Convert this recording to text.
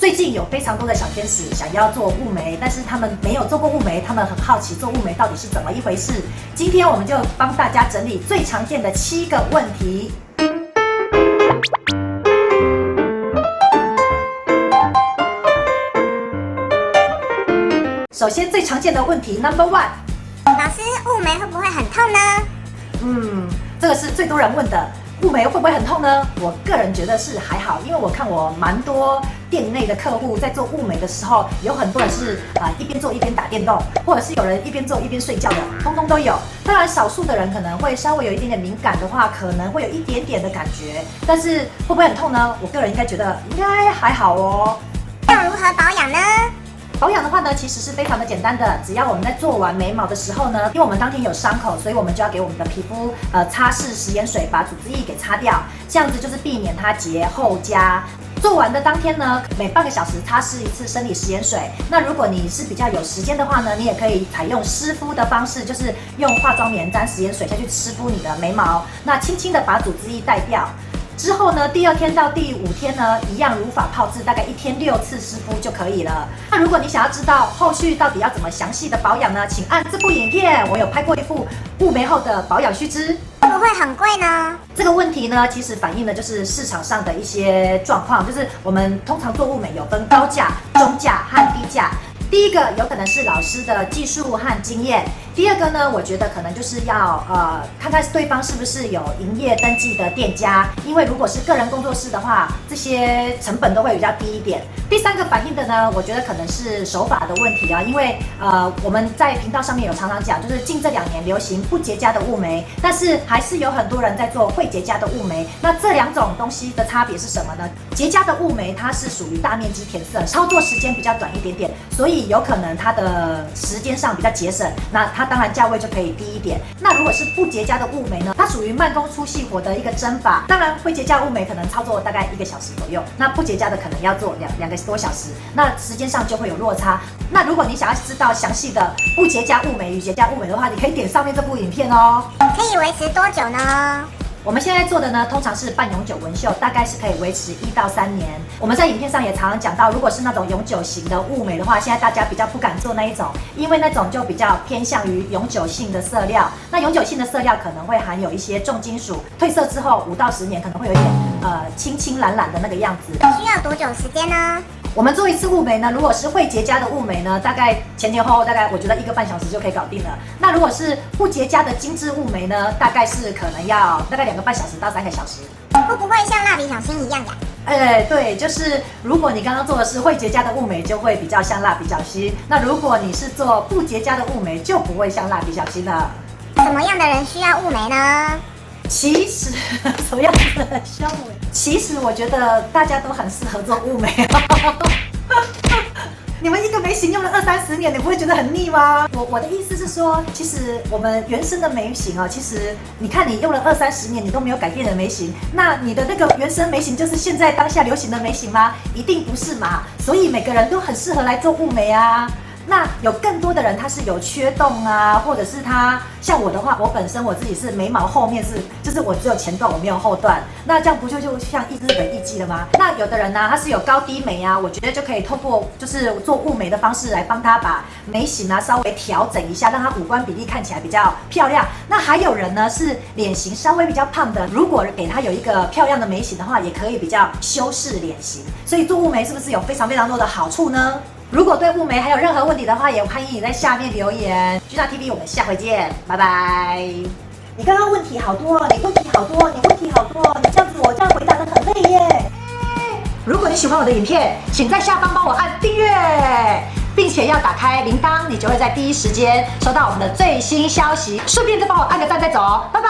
最近有非常多的小天使想要做雾眉，但是他们没有做过雾眉，他们很好奇做雾眉到底是怎么一回事。今天我们就帮大家整理最常见的7个问题。首先最常见的问题 No.1， 老师，雾眉会不会很痛呢？这个是最多人问的。雾眉会不会很痛呢？我个人觉得是还好，因为我看我蛮多店内的客户在做雾眉的时候，有很多人是一边做一边打电动，或者是有人一边做一边睡觉的，通通都有。当然，少数的人可能会稍微有一点点敏感的话，可能会有一点点的感觉，但是会不会很痛呢？我个人应该觉得应该还好哦。要如何保养呢？保养的话呢，其实是非常的简单的，只要我们在做完眉毛的时候呢，因为我们当天有伤口，所以我们就要给我们的皮肤擦拭食盐水，把组织液给擦掉，这样子就是避免它结后痂。做完的当天呢，每半个小时擦拭一次生理食盐水。那如果你是比较有时间的话呢，你也可以采用湿敷的方式，就是用化妆棉沾食盐水下去湿敷你的眉毛，那轻轻的把组织液带掉。之后呢，第2天到第5天呢，一样如法炮制，大概1天6次湿敷就可以了。那如果你想要知道后续到底要怎么详细的保养呢，请按这部影片，我有拍过一部雾眉后的保养须知。会不会很贵呢？这个问题呢，其实反映的就是市场上的一些状况，就是我们通常做雾眉有分高价、中价和低价。第一个有可能是老师的技术和经验，第二个呢，我觉得可能就是要看看对方是不是有营业登记的店家，因为如果是个人工作室的话，这些成本都会比较低一点。第3个反映的呢，我觉得可能是手法的问题啊，因为我们在频道上面有常常讲，就是近这2年流行不结痂的雾眉，但是还是有很多人在做会结痂的雾眉。那这2种东西的差别是什么呢？结痂的雾眉它是属于大面积填色，操作时间比较短一点点，所以有可能它的时间上比较节省，那它当然价位就可以低一点。那如果是不结痂的雾眉呢，它属于慢工出细活的一个针法，当然会结痂雾眉可能操作大概1个小时左右，那不结痂的可能要做2个多小时，那时间上就会有落差。那如果你想要知道详细的不结痂雾眉与结痂雾眉的话，你可以点上面这部影片哦。可以维持多久呢？我们现在做的呢，通常是半永久纹绣，大概是可以维持1到3年。我们在影片上也常常讲到，如果是那种永久型的雾眉的话，现在大家比较不敢做那一种，因为那种就比较偏向于永久性的色料。那永久性的色料可能会含有一些重金属，褪色之后5到10年可能会有一点青青蓝蓝的那个样子。需要多久时间呢？我们做一次雾眉呢，如果是会结痂的雾眉呢，大概前后大概我觉得1个半小时就可以搞定了。那如果是不结痂的精致雾眉呢，大概是可能要大概2个半小时到3个小时。会不会像蜡笔小新一样呀？对，就是如果你刚刚做的是会结痂的雾眉，就会比较像蜡笔小新；那如果你是做不结痂的雾眉，就不会像蜡笔小新了。什么样的人需要雾眉呢？其实什么样的人需要雾眉？其实我觉得大家都很适合做雾眉。你们一个眉型用了20-30年，你不会觉得很腻吗？我的意思是说，其实我们原生的眉型啊，其实你看你用了20-30年，你都没有改变的眉型，那你的那个原生眉型就是现在当下流行的眉型吗？一定不是嘛。所以每个人都很适合来做雾眉啊。那有更多的人他是有缺洞啊，或者是他像我的话，我本身我自己是眉毛后面就是我只有前段，我没有后段，那这样不就像日本艺伎了吗？那有的人呢，他是有高低眉啊，我觉得就可以透过就是做雾眉的方式来帮他把眉形啊稍微调整一下，让他五官比例看起来比较漂亮。那还有人呢是脸型稍微比较胖的，如果给他有一个漂亮的眉形的话，也可以比较修饰脸型。所以做雾眉是不是有非常非常多的好处呢？如果对雾眉还有任何问题的话，也欢迎你在下面留言。巨大 TV， 我们下回见，拜拜。你刚刚问题好多，你问题好多，你问题好多，你这样子我这样回答得很累耶。如果你喜欢我的影片，请在下方帮我按订阅，并且要打开铃铛，你就会在第一时间收到我们的最新消息。顺便再帮我按个赞再走，拜拜。